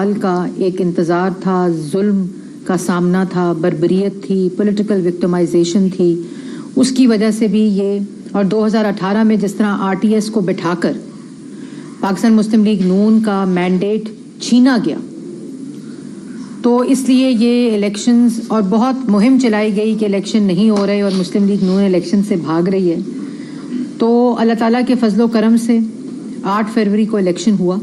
سال کا ایک انتظار تھا، ظلم کا سامنا تھا، بربریت تھی، پولیٹیکل وکٹمائزیشن تھی، اس کی وجہ سے بھی یہ، اور 2018 میں جس طرح RTS کو بٹھا کر پاکستان مسلم لیگ نون کا مینڈیٹ چھینا گیا، تو اس لیے یہ الیکشنز اور بہت مہم چلائی گئی کہ الیکشن نہیں ہو رہے اور مسلم لیگ نون الیکشن سے بھاگ رہی ہے. تو اللہ تعالیٰ کے فضل و کرم سے 8 فروری کو الیکشن ہوا،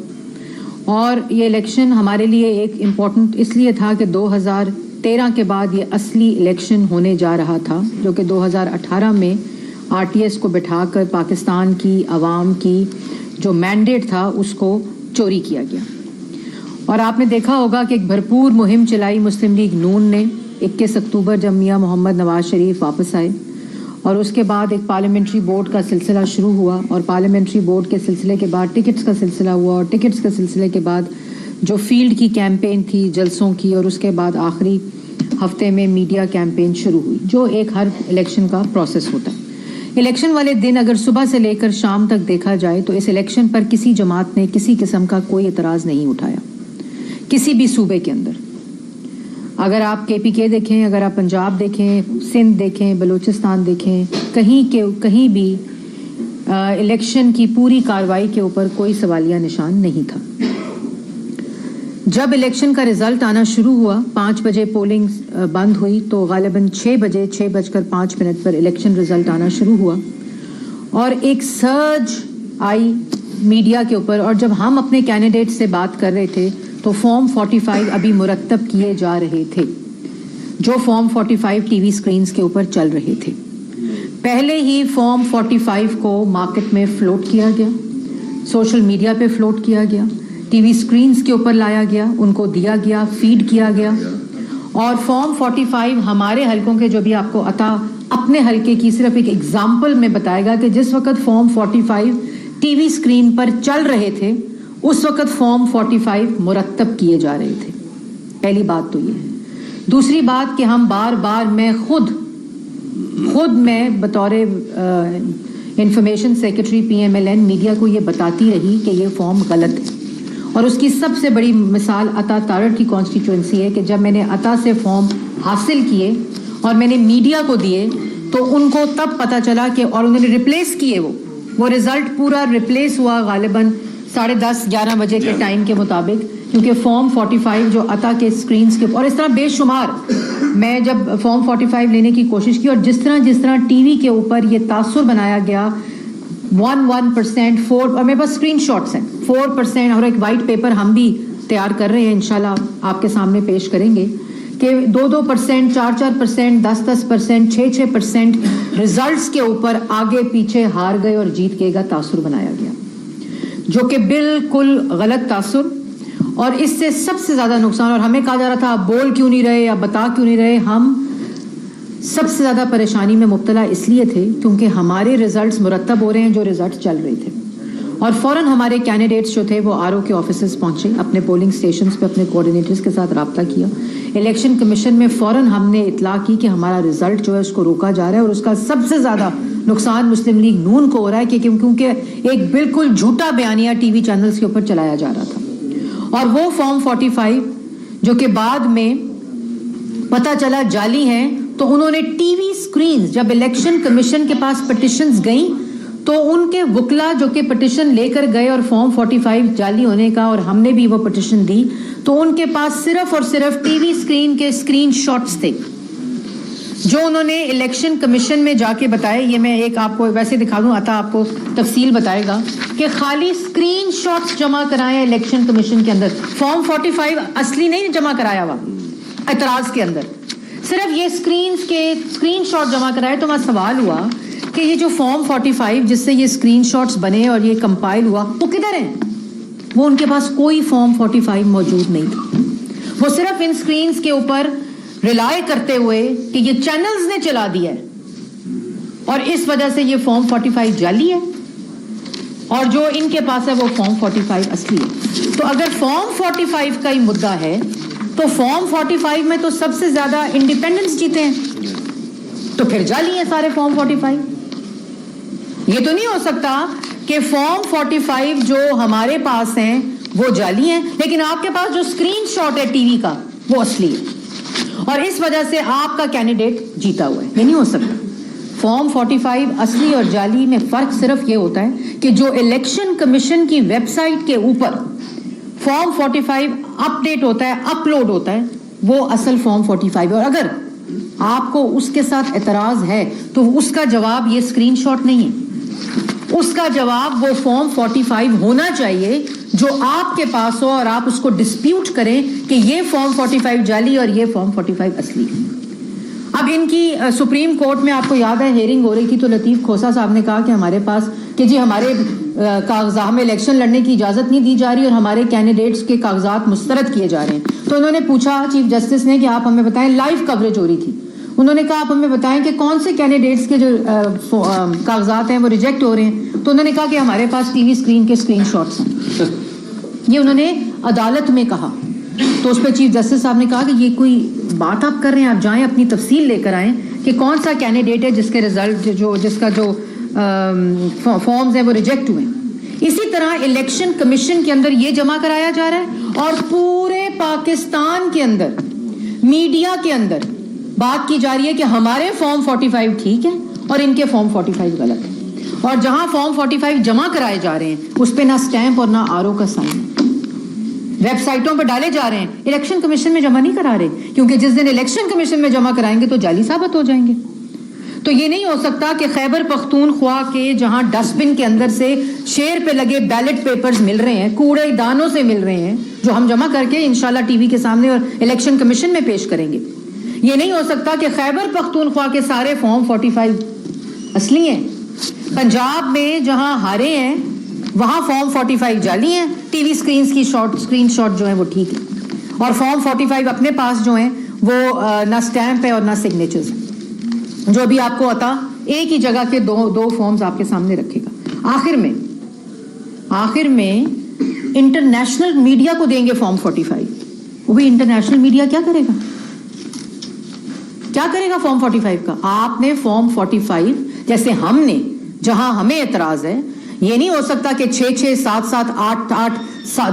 اور یہ الیکشن ہمارے لیے ایک امپورٹنٹ اس لیے تھا کہ 2013 کے بعد یہ اصلی الیکشن ہونے جا رہا تھا، جو کہ 2018 میں RTS کو بٹھا کر پاکستان کی عوام کی جو مینڈیٹ تھا اس کو چوری کیا گیا. اور آپ نے دیکھا ہوگا کہ ایک بھرپور مہم چلائی مسلم لیگ نون نے 21 اکتوبر جب میاں محمد نواز شریف واپس آئے، اور اس کے بعد ایک پارلیمنٹری بورڈ کا سلسلہ شروع ہوا، اور پارلیمنٹری بورڈ کے سلسلے کے بعد ٹکٹس کا سلسلہ ہوا، اور ٹکٹس کے سلسلے کے بعد جو فیلڈ کی کیمپین تھی جلسوں کی، اور اس کے بعد آخری ہفتے میں میڈیا کیمپین شروع ہوئی، جو ایک ہر الیکشن کا پروسیس ہوتا ہے. الیکشن والے دن اگر صبح سے لے کر شام تک دیکھا جائے تو اس الیکشن پر کسی جماعت نے کسی قسم کا کوئی اعتراض نہیں اٹھایا کسی بھی صوبے کے اندر. اگر آپ KPK دیکھیں، اگر آپ پنجاب دیکھیں، سندھ دیکھیں، بلوچستان دیکھیں، کہیں بھی الیکشن کی پوری کارروائی کے اوپر کوئی سوالیہ نشان نہیں تھا. جب الیکشن کا رزلٹ آنا شروع ہوا، 5 بجے پولنگ بند ہوئی، تو غالباً 6 بجے 6:05 پر الیکشن رزلٹ آنا شروع ہوا، اور ایک سرج آئی میڈیا کے اوپر. اور جب ہم اپنے کینڈیڈیٹ سے بات کر رہے تھے تو فارم 45 ابھی مرتب کیے جا رہے تھے، جو فارم 45 ٹی وی سکرینز کے اوپر چل رہے تھے. پہلے ہی فارم 45 کو مارکیٹ میں فلوٹ کیا گیا، سوشل میڈیا پہ فلوٹ کیا گیا، ٹی وی سکرینز کے اوپر لایا گیا، ان کو دیا گیا، فیڈ کیا گیا. اور فارم 45 ہمارے حلقوں کے، جو بھی آپ کو عطا اپنے حلقے کی صرف ایک ایگزامپل میں بتائے گا کہ جس وقت فارم 45 ٹی وی سکرین پر چل رہے تھے اس وقت فارم 45 مرتب کیے جا رہے تھے. پہلی بات تو یہ ہے. دوسری بات کہ ہم بار بار میں خود بطور انفارمیشن سیکرٹری PMLN میڈیا کو یہ بتاتی رہی کہ یہ فارم غلط ہے. اور اس کی سب سے بڑی مثال عطا تارڑ کی کانسٹیچوئنسی ہے کہ جب میں نے عطا سے فارم حاصل کیے اور میں نے میڈیا کو دیے تو ان کو تب پتہ چلا کہ، اور انہوں نے ریپلیس کیے، وہ رزلٹ پورا ریپلیس ہوا غالباً 10:30-11 بجے کے ٹائم کے مطابق، کیونکہ فارم 45 جو عطا کے سکرینز کے، اور اس طرح بے شمار. میں جب فارم 45 لینے کی کوشش کی، اور جس طرح ٹی وی کے اوپر یہ تاثر بنایا گیا 1% اور میرے پاس اسکرین شاٹس ہیں 4%، اور ایک وائٹ پیپر ہم بھی تیار کر رہے ہیں، انشاءاللہ آپ کے سامنے پیش کریں گے کہ 2%، 4%، 10% 6% ریزلٹس کے اوپر آگے پیچھے ہار گئے اور جیت گئے کا تاثر بنایا گیا، جو کہ بالکل غلط تاثر. اور اس سے سب سے زیادہ نقصان، اور ہمیں کہا جا رہا تھا آپ بول کیوں نہیں رہے، آپ بتا کیوں نہیں رہے، ہم سب سے زیادہ پریشانی میں مبتلا اس لیے تھے کیونکہ ہمارے ریزلٹس مرتب ہو رہے ہیں جو ریزلٹس چل رہے تھے. اور فوراً ہمارے کینڈیڈیٹس جو تھے وہ RO کے آفیسز پہنچے، اپنے پولنگ سٹیشنز پہ اپنے کوآرڈینیٹرز کے ساتھ رابطہ کیا. الیکشن کمیشن میں فوراً ہم نے اطلاع کی کہ ہمارا رزلٹ جو ہے اس کو روکا جا رہا ہے، اور اس کا سب سے زیادہ نقصان مسلم لیگ نون کو ہو رہا ہے کیونکہ ایک بالکل جھوٹا بیانیہ ٹی وی چینلز کے اوپر چلایا جا رہا تھا. اور وہ فارم 45 جو کہ بعد میں پتہ چلا جعلی ہیں، تو انہوں نے ٹی وی سکرینز، جب الیکشن کمیشن کے پاس پٹیشنز گئیں تو ان کے وکلا جو کہ پٹیشن لے کر گئے اور فارم 45 جعلی ہونے کا، اور ہم نے بھی وہ پٹیشن دی، تو ان کے پاس صرف اور صرف ٹی وی سکرین کے سکرین شاٹس تھے جو انہوں نے الیکشن کمیشن میں جا کے بتائے. یہ میں ایک آپ کو ویسے دکھا دوں، عطا آپ کو تفصیل بتائے گا کہ خالی سکرین شاٹس جمع کرائے الیکشن کمیشن کے اندر. فارم 45 اصلی نہیں جمع کرایا ہوا اعتراض کے اندر، صرف یہ سکرین شاٹ جمع کرائے. تو وہاں سوال ہوا کہ یہ جو فارم 45 جس سے یہ سکرین شاٹس بنے اور یہ کمپائل ہوا وہ کدھر ہیں؟ وہ ان کے پاس کوئی فارم 45 موجود نہیں تھا. وہ صرف ان سکرینز کے اوپر ریلائے کرتے ہوئے کہ یہ چینلز نے چلا دیا ہے اور اس وجہ سے یہ فارم 45 جعلی ہے، اور جو ان کے پاس ہے وہ فارم 45 اصلی ہے. تو اگر فارم 45 کا ہی مدعا ہے تو فارم 45 میں تو سب سے زیادہ انڈیپینڈنس جیتے ہیں، تو پھر جعلی ہیں سارے فارم 45. یہ تو نہیں ہو سکتا کہ فارم 45 جو ہمارے پاس ہیں وہ جعلی ہیں, لیکن آپ کے پاس جو اسکرین شاٹ ہے ٹی وی کا وہ اصلی ہے, اور اس وجہ سے آپ کا کینڈیڈیٹ جیتا ہوا ہے. یہ نہیں ہو سکتا. فارم 45 اصلی اور جعلی میں فرق صرف یہ ہوتا ہے کہ جو الیکشن کمیشن کی ویب سائٹ کے اوپر فارم 45 اپڈیٹ ہوتا ہے, اپلوڈ ہوتا ہے, وہ اصل فارم 45 ہے. اور اگر آپ کو اس کے ساتھ اعتراض ہے تو اس کا جواب یہ اسکرین شاٹ نہیں ہے, اس کا جواب وہ فارم 45 ہونا چاہیے جو آپ کے پاس ہو, اور آپ اس کو ڈسپیوٹ کریں کہ یہ فارم 45 جعلی اور یہ فارم 45 اصلی ہے. اب ان کی سپریم کورٹ میں آپ کو یاد ہے ہیئرنگ ہو رہی تھی, تو لطیف کھوسا صاحب نے کہا کہ ہمارے پاس کہ جی ہمارے کاغذات, ہمیں الیکشن لڑنے کی اجازت نہیں دی جا رہی اور ہمارے کینڈیڈیٹس کے کاغذات مسترد کیے جا رہے ہیں. تو انہوں نے پوچھا چیف جسٹس نے کہ آپ ہمیں بتائیں, لائیو کوریج ہو رہی تھی, انہوں نے کہا آپ ہمیں بتائیں کہ کون سے کینڈیڈیٹس کے جو کاغذات ہیں وہ ریجیکٹ ہو رہے ہیں. تو انہوں نے کہا کہ ہمارے پاس ٹی وی اسکرین کے اسکرین شاٹس ہیں. یہ انہوں نے عدالت میں کہا. تو اس پہ چیف جسٹس صاحب نے کہا کہ یہ کوئی بات آپ کر رہے ہیں, آپ جائیں اپنی تفصیل لے کر آئیں کہ کون سا کینڈیڈیٹ ہے جس کے رزلٹ جس کا جو فارمز ہیں وہ ریجیکٹ ہوئے. اسی طرح الیکشن کمیشن کے اندر یہ جمع کرایا جا رہا ہے, اور پورے پاکستان کے اندر میڈیا کے اندر بات کی جا رہی ہے کہ ہمارے فارم 45 ٹھیک ہے اور ان کے فارم 45 غلط ہے. اور جہاں فارم 45 جمع کرائے جا رہے ہیں اس پہ نہ سٹیمپ اور نہ آرو کا سائن, ویب سائٹوں پہ ڈالے جا رہے ہیں, الیکشن کمیشن میں جمع نہیں کرا رہے, کیونکہ جس دن الیکشن کمیشن میں جمع کرائیں گے تو جعلی ثابت ہو جائیں گے. تو یہ نہیں ہو سکتا کہ خیبر پختونخوا کے جہاں ڈسٹ بن کے اندر سے شیر پہ لگے بیلٹ پیپرز مل رہے ہیں, کوڑے دانوں سے مل رہے ہیں, جو ہم جمع کر کے انشاءاللہ ٹی وی کے سامنے اور الیکشن کمیشن میں پیش کریں گے. یہ نہیں ہو سکتا کہ خیبر پختونخوا کے سارے فارم 45 اصلی ہیں, پنجاب میں جہاں ہارے ہیں وہاں فارم 45 جعلی ہیں, ٹی وی اسکرین شاٹ جو ہیں وہ ٹھیک ہے, اور فارم 45 اپنے پاس جو ہیں وہ نہ سٹیمپ ہے اور نہ سگنیچرز. جو بھی آپ کو عطا ایک ہی جگہ کے دو فارمز آپ کے سامنے رکھے گا. آخر میں انٹرنیشنل میڈیا کو دیں گے فارم 45. وہ بھی انٹرنیشنل میڈیا کیا کرے گا فارم 45 کا؟ آپ نے فارم 45 جیسے ہم نے, جہاں ہمیں اعتراض ہے, یہ نہیں ہو سکتا کہ 6 7 8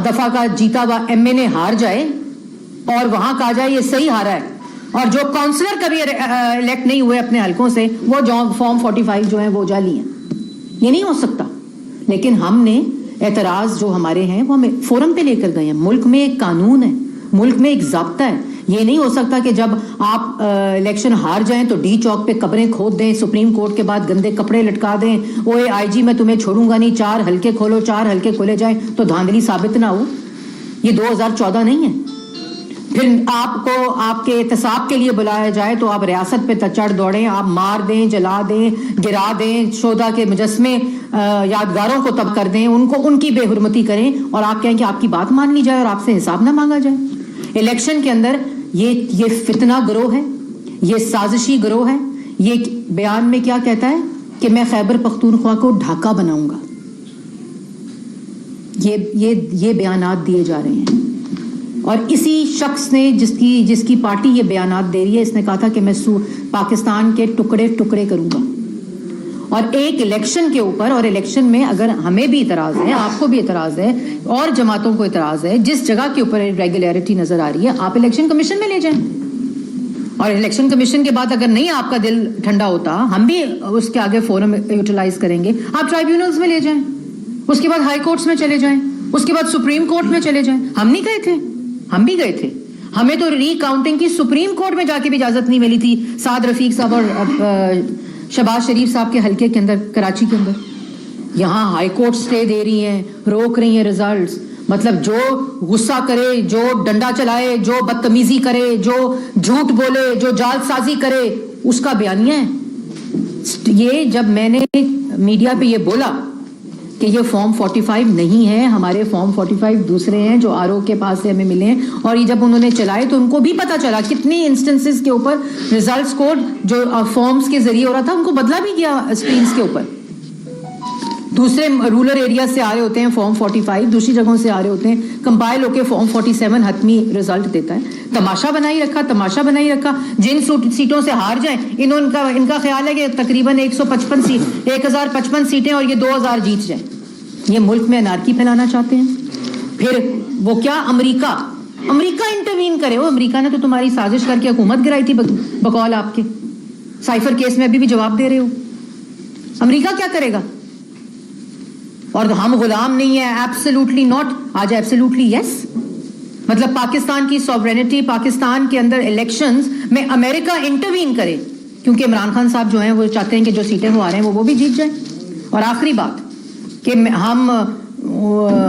دفعہ کا جیتا ہوا MNA ہار جائے اور وہاں کہا جائے یہ صحیح ہارا ہے, اور جو کاؤنسلر کبھی الیکٹ نہیں ہوئے اپنے حلقوں سے وہ فارم 45 جو ہیں وہ جعلی ہیں. یہ نہیں ہو سکتا. لیکن ہم نے اعتراض جو ہمارے ہیں وہ ہمیں فورم پہ لے کر گئے ہیں. ملک میں ایک قانون ہے, ملک میں ایک ضابطہ ہے. یہ نہیں ہو سکتا کہ جب آپ الیکشن ہار جائیں تو ڈی چوک پہ قبریں کھود دیں, سپریم کورٹ کے بعد گندے کپڑے لٹکا دیں, اوے IG میں تمہیں چھوڑوں گا نہیں, 4 حلقے کھولو, 4 حلقے کھولے جائیں تو دھاندلی ثابت نہ ہو. یہ 2014 نہیں ہے. پھر آپ کو آپ کے احتساب کے لیے بلایا جائے تو آپ ریاست پہ چڑھ دوڑیں, آپ مار دیں, جلا دیں, گرا دیں, شہداء کے مجسمے یادگاروں کو تب کر دیں, ان کی بے حرمتی کریں, اور آپ کہیں کہ آپ کی بات مان لی جائے اور آپ سے حساب نہ مانگا جائے. الیکشن کے اندر یہ فتنہ گروہ ہے, یہ سازشی گروہ ہے. یہ بیان میں کیا کہتا ہے کہ میں خیبر پختونخوا کو ڈھاکہ بناؤں گا. یہ بیانات دیے جا رہے ہیں, اور اسی شخص نے جس کی پارٹی یہ بیانات دے رہی ہے, اس نے کہا تھا کہ میں پاکستان کے ٹکڑے کروں گا. اور ایک الیکشن کے اوپر, اور الیکشن میں اگر ہمیں بھی اعتراض ہے, آپ کو بھی اعتراض ہے, اور جماعتوں کو اعتراض ہے, جس جگہ کے اوپر ریگولیرٹی نظر آ رہی ہے آپ الیکشن کمیشن میں لے جائیں. اور الیکشن کمیشن کے بعد اگر نہیں آپ کا دل ٹھنڈا ہوتا, ہم بھی اس کے آگے فورم یوٹیلائز کریں گے, آپ ٹرائیبیونلز میں لے جائیں, اس کے بعد ہائی کورٹس میں چلے جائیں, اس کے بعد سپریم کورٹ میں چلے جائیں. ہم نہیں گئے تھے, ہم بھی گئے تھے. ہمیں تو ری کاؤنٹنگ کی سپریم کورٹ میں جا کے بھی اجازت نہیں ملی تھی سعد رفیق صاحب اور شہباز شریف صاحب کے حلقے کے اندر, کراچی کے اندر. یہاں ہائی کورٹ سٹے دے رہی ہیں, روک رہی ہیں ریزلٹس. مطلب جو غصہ کرے, جو ڈنڈا چلائے, جو بدتمیزی کرے, جو جھوٹ بولے, جو جال سازی کرے, اس کا بیانیہ ہے. یہ جب میں نے میڈیا پہ یہ بولا کہ یہ فارم 45 نہیں ہے, ہمارے فارم 45 دوسرے ہیں جو RO کے پاس سے ہمیں ملے ہیں, اور یہ جب انہوں نے چلائے تو ان کو بھی پتا چلا کتنی انسٹنسز کے اوپر ریزلٹس کوڈ جو فارمز کے ذریعے ہو رہا تھا ان کو بدلا بھی گیا اسکرینز کے اوپر. دوسرے رورل ایریا سے آ رہے ہوتے ہیں فارم 45, دوسری جگہوں سے آ رہے ہوتے ہیں, کمپائل ہو کے فارم 47 حتمی رزلٹ دیتا ہے. تماشا بنائی رکھا. جن سیٹوں سے ہار جائیں, ان کا خیال ہے کہ تقریباً 1055 سیٹیں اور یہ 2000 جیت جائیں. یہ ملک میں انارکی پھیلانا چاہتے ہیں. پھر وہ کیا امریکہ انٹروین کرے. وہ امریکہ نے تو تمہاری سازش کر کے حکومت گرائی تھی بقول آپ کے. سائفر کیس میں ابھی بھی جواب دے رہے ہو. امریکہ کیا کرے گا؟ اور ہم غلام نہیں ہیں. Absolutely not. آج ایبسلیوٹلی یس. مطلب پاکستان کی سوورینٹی, پاکستان کے اندر الیکشنز میں امریکہ انٹروین کرے, کیونکہ عمران خان صاحب جو ہیں وہ چاہتے ہیں کہ جو سیٹیں وہ آ رہے ہیں وہ بھی جیت جائیں. اور آخری بات کہ ہم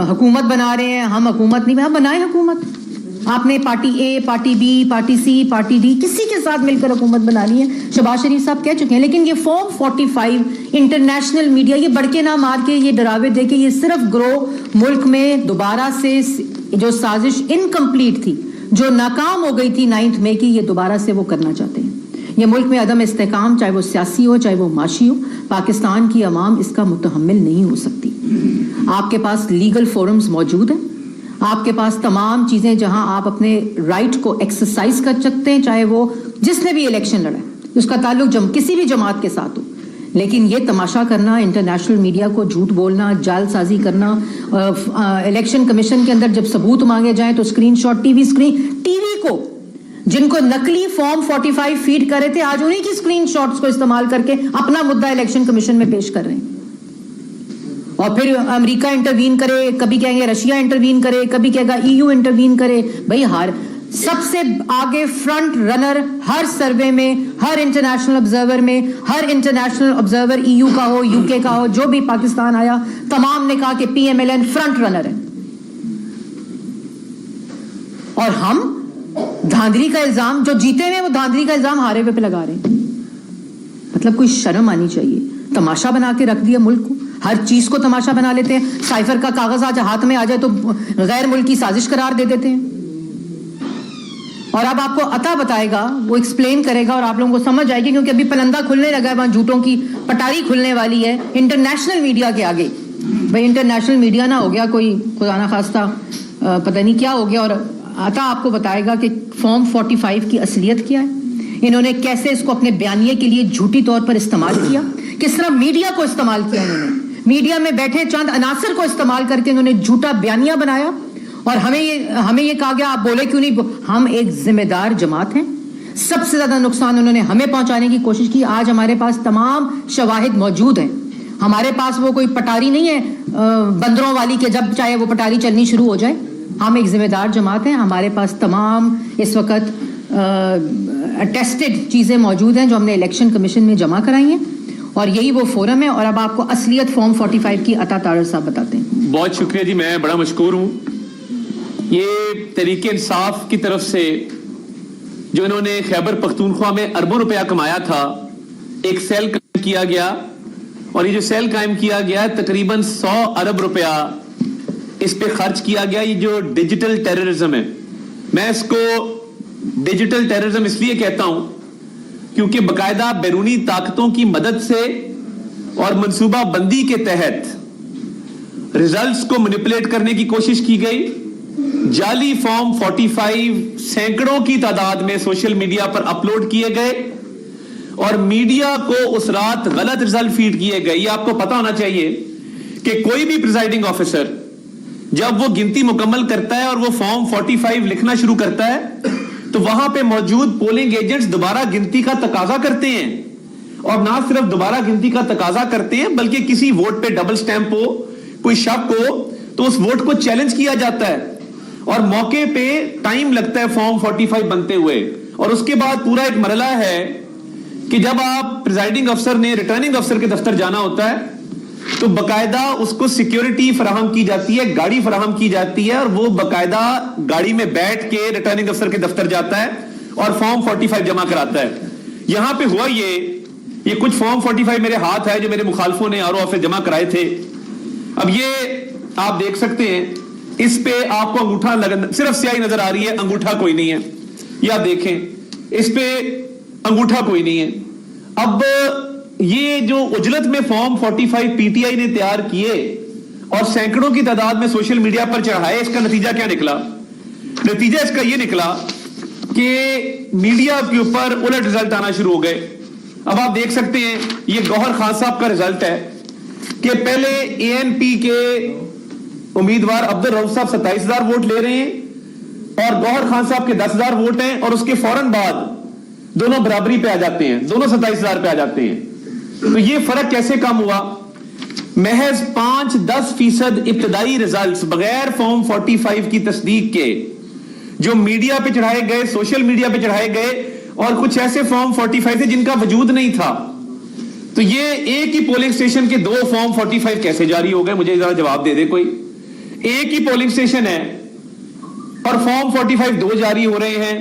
حکومت بنا رہے ہیں, ہم حکومت نہیں بنائیں حکومت. آپ نے party A, party B, party C, party D کسی کے ساتھ مل کر حکومت بنانی ہے. شہباز شریف صاحب کہہ چکے ہیں. لیکن یہ فارم 45 انٹرنیشنل میڈیا یہ بڑکے نہ مار کے, یہ ڈراوے دے کے, یہ صرف گرو ملک میں دوبارہ سے جو سازش انکمپلیٹ تھی, جو ناکام ہو گئی تھی 9 مئی کی, یہ دوبارہ سے وہ کرنا چاہتے ہیں. یہ ملک میں عدم استحکام, چاہے وہ سیاسی ہو چاہے وہ معاشی ہو, پاکستان کی عوام اس کا متحمل نہیں ہو سکتی. آپ کے پاس لیگل فورمز موجود ہیں, آپ کے پاس تمام چیزیں جہاں آپ اپنے رائٹ کو ایکسرسائز کر سکتے ہیں, چاہے وہ جس نے بھی الیکشن لڑا ہے اس کا تعلق کسی بھی جماعت کے ساتھ ہو. لیکن یہ تماشا کرنا, انٹرنیشنل میڈیا کو جھوٹ بولنا, جال سازی کرنا, الیکشن کمیشن کے اندر جب ثبوت مانگے جائیں تو اسکرین شاٹ, ٹی وی کو جن کو نقلی فارم 45 فیڈ کر رہے تھے, آج انہیں کی اسکرین شاٹس کو استعمال کر کے اپنا مدعا الیکشن کمیشن میں پیش کر رہے ہیں. اور پھر امریکہ انٹروین کرے, کبھی کہیں گے رشیا انٹروین کرے, کبھی کہے گا EU انٹروین کرے. بھائی سب سے آگے فرنٹ رنر ہر سروے میں, ہر انٹرنیشنل آبزرور میں, ہر انٹرنیشنل آبزرور EU کا ہو, UK کا ہو, جو بھی پاکستان آیا تمام نے کہا کہ PMLN فرنٹ رنر ہے. اور ہم دھاندلی کا الزام, جو جیتے ہوئے وہ دھاندلی کا الزام ہارے ہوئے پہ لگا رہے ہیں. مطلب کوئی شرم آنی چاہیے. تماشا بنا کے رکھ دیا ملک کو, ہر چیز کو تماشا بنا لیتے ہیں. سائفر کا کاغذ آج ہاتھ میں آ جائے تو غیر ملکی سازش قرار دے دیتے ہیں. اور اب آپ کو عطا بتائے گا, وہ ایکسپلین کرے گا اور آپ لوگوں کو سمجھ آئے گی, کیونکہ ابھی پلندہ کھلنے لگا ہے, وہاں جھوٹوں کی پٹاری کھلنے والی ہے انٹرنیشنل میڈیا کے آگے. بھائی انٹرنیشنل میڈیا نہ ہو گیا کوئی خدا نہ خواستہ پتہ نہیں کیا ہو گیا. اور عطا آپ کو بتائے گا کہ فارم 45 کی اصلیت کیا ہے, انہوں نے کیسے اس کو اپنے بیانیے کے لیے جھوٹی طور پر استعمال کیا, کس طرح میڈیا کو استعمال کیا انہوں نے, میڈیا میں بیٹھے چند عناصر کو استعمال کر کے انہوں نے جھوٹا بیانیہ بنایا. اور ہمیں یہ کہا گیا آپ بولے کیوں نہیں. ہم ایک ذمہ دار جماعت ہیں, سب سے زیادہ نقصان انہوں نے ہمیں پہنچانے کی کوشش کی. آج ہمارے پاس تمام شواہد موجود ہیں, ہمارے پاس وہ کوئی پٹاری نہیں ہے بندروں والی کہ جب چاہے وہ پٹاری چلنی شروع ہو جائے. ہم ایک ذمہ دار جماعت ہیں, ہمارے پاس تمام اس وقت اٹیسٹڈ چیزیں موجود ہیں جو ہم نے الیکشن کمیشن میں جمع کرائی ہیں, اور یہی وہ فورم ہے. اور اب آپ کو اصلیت فارم 45 کی عطا طاہر صاحب بتاتے ہیں. بہت شکریہ جی, میں بڑا مشکور ہوں. یہ تحریک انصاف کی طرف سے جو انہوں نے خیبر پختونخوا میں اربوں روپیہ کمایا تھا, ایک سیل قائم کیا گیا, اور یہ جو سیل قائم کیا گیا تقریباً 100 ارب روپیہ اس پہ خرچ کیا گیا. یہ جو ڈیجیٹل ٹیررزم ہے, میں اس کو ڈیجیٹل ٹیررزم اس لیے کہتا ہوں کیونکہ باقاعدہ بیرونی طاقتوں کی مدد سے اور منصوبہ بندی کے تحت ریزلٹس کو مینیپولیٹ کرنے کی کوشش کی گئی. جعلی فارم 45 سینکڑوں کی تعداد میں سوشل میڈیا پر اپلوڈ کیے گئے, اور میڈیا کو اس رات غلط ریزلٹ فیڈ کیے گئے. یہ آپ کو پتا ہونا چاہیے کہ کوئی بھی پریزائڈنگ آفیسر جب وہ گنتی مکمل کرتا ہے اور وہ فارم 45 لکھنا شروع کرتا ہے تو وہاں پہ موجود پولنگ ایجنٹس دوبارہ گنتی کا تقاضا کرتے ہیں, اور نہ صرف دوبارہ گنتی کا تقاضا کرتے ہیں بلکہ کسی ووٹ پہ ڈبل سٹیمپ ہو, کوئی شک ہو تو اس ووٹ کو چیلنج کیا جاتا ہے, اور موقع پہ ٹائم لگتا ہے فارم 45 بنتے ہوئے. اور اس کے بعد پورا ایک مرحلہ ہے کہ جب آپ پریزائڈنگ افسر نے ریٹرننگ افسر کے دفتر جانا ہوتا ہے تو باقاعدہ اس کو سیکیورٹی فراہم کی جاتی ہے, گاڑی فراہم کی جاتی ہے, اور وہ باقاعدہ گاڑی میں بیٹھ کے ریٹرننگ افسر کے دفتر جاتا ہے اور فارم 45 جمع کراتا ہے. یہاں پہ ہوا یہ کچھ فارم 45 میرے ہاتھ ہے جو میرے مخالفوں نے RO آفس جمع کرائے تھے. اب یہ آپ دیکھ سکتے ہیں, اس پہ آپ کو انگوٹھا صرف سیاہی نظر آ رہی ہے, انگوٹھا کوئی نہیں ہے. یہ آپ دیکھیں, اس پہ انگوٹھا کوئی نہیں ہے. اب یہ جو اجلت میں فارم 45 PTI نے تیار کیے اور سینکڑوں کی تعداد میں سوشل میڈیا پر چڑھائے, اس کا نتیجہ کیا نکلا؟ نتیجہ اس کا یہ نکلا کہ میڈیا کے اوپر الٹ رزلٹ آنا شروع ہو گئے. اب آپ دیکھ سکتے ہیں یہ گوہر خان صاحب کا رزلٹ ہے کہ پہلے ANP کے امیدوار عبدالرؤف صاحب 27,000 ووٹ لے رہے ہیں اور گوہر خان صاحب کے 10,000 ووٹ ہیں, اور اس کے فوراً بعد دونوں برابری پہ آ جاتے ہیں, دونوں 27,000 پہ آ جاتے ہیں. تو یہ فرق کیسے کم ہوا؟ محض 5-10% ابتدائی ریزلٹس بغیر فارم 45 کی تصدیق کے جو میڈیا پہ چڑھائے گئے, سوشل میڈیا پہ چڑھائے گئے, اور کچھ ایسے فارم 45 تھے جن کا وجود نہیں تھا. تو یہ ایک ہی پولنگ سٹیشن کے 2 فارم 45 کیسے جاری ہو گئے؟ مجھے ذرا جواب دے دے کوئی. ایک ہی پولنگ سٹیشن ہے اور فارم 45 2 جاری ہو رہے ہیں.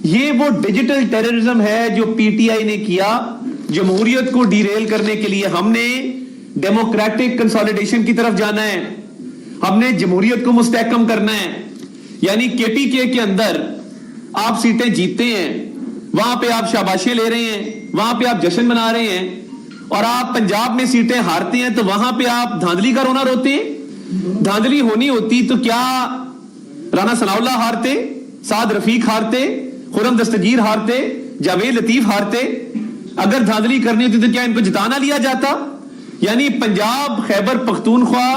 یہ وہ ڈیجیٹل ٹیررزم ہے جو پی ٹی آئی نے کیا. جمہوریت کو ڈیریل کرنے کے لیے ہم نے ڈیموکریٹک کنسالیڈیشن کی طرف جانا ہے, ہم نے جمہوریت کو مستحکم کرنا ہے. یعنی کے پی کے اندر آپ سیٹیں جیتتے ہیں, وہاں پہ آپ شاباشیں لے رہے ہیں, وہاں پہ آپ جشن منا رہے ہیں, اور آپ پنجاب میں سیٹیں ہارتے ہیں تو وہاں پہ آپ دھاندلی کا رونا روتے ہیں. دھاندلی ہونی ہوتی تو کیا رانا ثناء اللہ ہارتے, سعد رفیق ہارتے, خرم دستگیر ہارتے, جاوید لطیف ہارتے؟ اگر دھاندلی کرنی ہوتی تو کیا ان کو جتانا لیا جاتا؟ یعنی پنجاب خیبر پختونخوا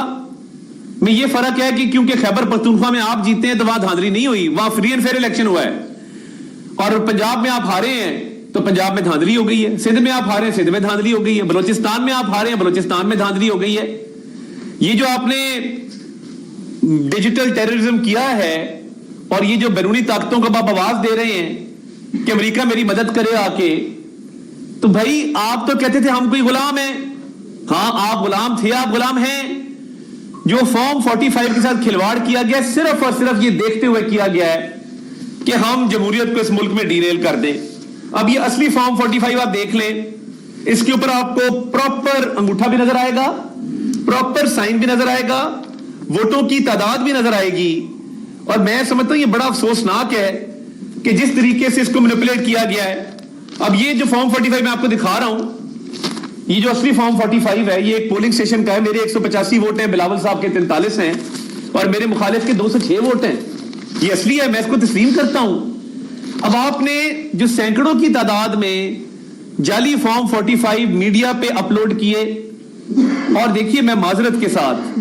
میں یہ فرق ہے کہ کیونکہ خیبر پختونخوا میں آپ جیتے ہیں تو وہاں دھاندلی نہیں ہوئی, وہاں فری اینڈ فیئر الیکشن ہوا ہے. اور پنجاب میں آپ ہارے ہیں تو پنجاب میں دھاندلی ہو گئی ہے, سندھ میں آپ ہارے ہیں سندھ میں دھاندلی ہو گئی ہے, بلوچستان میں آپ ہارے ہیں بلوچستان میں دھاندلی ہو گئی ہے. یہ جو آپ نے ڈیجیٹل ٹیررزم کیا ہے اور یہ جو بیرونی طاقتوں کو آپ آواز دے رہے ہیں کہ امریکہ میری مدد کرے آ کے, تو بھائی آپ تو کہتے تھے ہم کوئی غلام ہیں. ہاں آپ غلام تھے, آپ غلام ہیں. جو فارم 45 کے ساتھ کھلواڑ کیا گیا صرف اور صرف یہ دیکھتے ہوئے کیا گیا ہے کہ ہم جمہوریت کو اس ملک میں ڈیریل کر دیں. اب یہ اصلی فارم 45 آپ دیکھ لیں, اس کے اوپر آپ کو پراپر انگوٹھا بھی نظر آئے گا, پراپر سائن بھی نظر آئے گا, ووٹوں کی تعداد بھی نظر آئے گی. اور میں سمجھتا ہوں یہ بڑا افسوسناک ہے کہ جس طریقے سے اس کو مینیپولیٹ کیا گیا ہے. اب یہ جو فارم 45 میں آپ کو دکھا رہا ہوں, یہ جو اصلی فارم 45 ہے یہ ایک پولنگ سٹیشن کا ہے. میرے 185 ووٹ ہیں, بلاول صاحب کے 43 ہیں, اور میرے مخالف کے 206 ووٹ ہیں. یہ اصلی ہے, میں اس کو تسلیم کرتا ہوں. اب آپ نے جو سینکڑوں کی تعداد میں جعلی فارم 45 میڈیا پہ اپلوڈ کیے, اور دیکھیے میں معذرت کے ساتھ